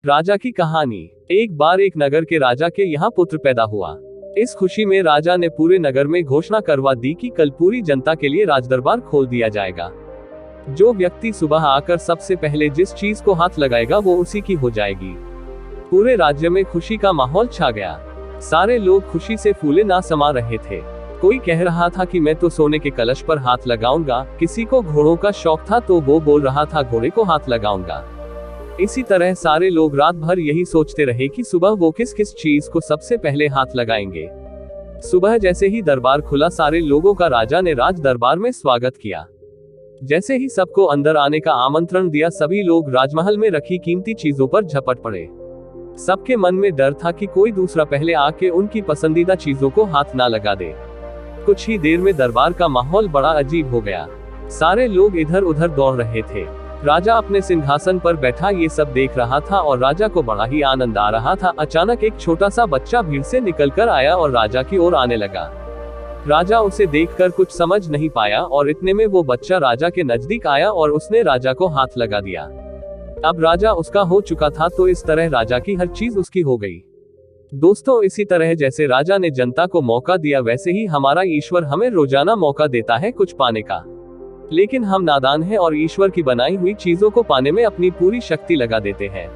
राजा की कहानी। एक बार एक नगर के राजा के यहाँ पुत्र पैदा हुआ। इस खुशी में राजा ने पूरे नगर में घोषणा करवा दी कि कल पूरी जनता के लिए राजदरबार खोल दिया जाएगा। जो व्यक्ति सुबह आकर सबसे पहले जिस चीज को हाथ लगाएगा वो उसी की हो जाएगी। पूरे राज्य में खुशी का माहौल छा गया। सारे लोग खुशी से फूले ना समा रहे थे। कोई कह रहा था कि मैं तो सोने के कलश पर हाथ लगाऊंगा, किसी को घोड़ों का शौक था तो वो बोल रहा था घोड़े को हाथ लगाऊंगा। इसी तरह सारे लोग रात भर यही सोचते रहे कि सुबह वो किस किस चीज को सबसे पहले हाथ लगाएंगे। सुबह जैसे ही दरबार खुला, सारे लोगों का राजा ने राज दरबार में स्वागत किया। जैसे ही सबको अंदर आने का आमंत्रण दिया, सभी लोग राजमहल में रखी कीमती चीजों पर झपट पड़े। सबके मन में डर था कि कोई दूसरा पहले आके उनकी पसंदीदा चीजों को हाथ ना लगा दे। कुछ ही देर में दरबार का माहौल बड़ा अजीब हो गया। सारे लोग इधर उधर दौड़ रहे थे। राजा अपने सिंहासन पर बैठा ये सब देख रहा था और राजा को बड़ा ही आनंद आ रहा था। अचानक एक छोटा सा बच्चा भीड़ से निकलकर आया और राजा की ओर आने लगा। राजा उसे देखकर कुछ समझ नहीं पाया और इतने में वो बच्चा राजा के नजदीक आया और उसने राजा को हाथ लगा दिया। अब राजा उसका हो चुका था, तो इस तरह राजा की हर चीज उसकी हो गई। दोस्तों, इसी तरह जैसे राजा ने जनता को मौका दिया, वैसे ही हमारा ईश्वर हमें रोजाना मौका देता है कुछ पाने का। लेकिन हम नादान हैं और ईश्वर की बनाई हुई चीजों को पाने में अपनी पूरी शक्ति लगा देते हैं।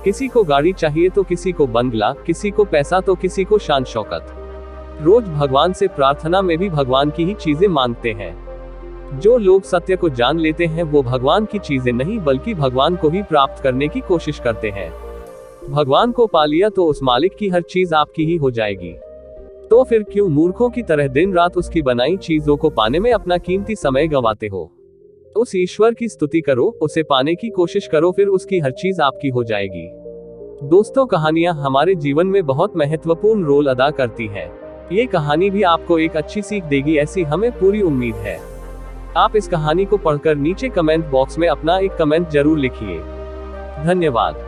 किसी को गाड़ी चाहिए तो किसी को बंगला, किसी को पैसा तो किसी को शान शौकत। रोज भगवान से प्रार्थना में भी भगवान की ही चीजें मांगते हैं। जो लोग सत्य को जान लेते हैं वो भगवान की चीजें नहीं बल्कि भगवान को ही प्राप्त करने की कोशिश करते हैं। भगवान को पा लिया तो उस मालिक की हर चीज आपकी ही हो जाएगी। तो फिर क्यों मूर्खों की तरह दिन रात उसकी बनाई चीजों को पाने में अपना कीमती समय गंवाते हो। उस ईश्वर की स्तुति करो, उसे पाने की कोशिश करो, फिर उसकी हर चीज आपकी हो जाएगी। दोस्तों, कहानियां हमारे जीवन में बहुत महत्वपूर्ण रोल अदा करती हैं। ये कहानी भी आपको एक अच्छी सीख देगी, ऐसी हमें पूरी उम्मीद है। आप इस कहानी को पढ़कर नीचे कमेंट बॉक्स में अपना एक कमेंट जरूर लिखिए। धन्यवाद।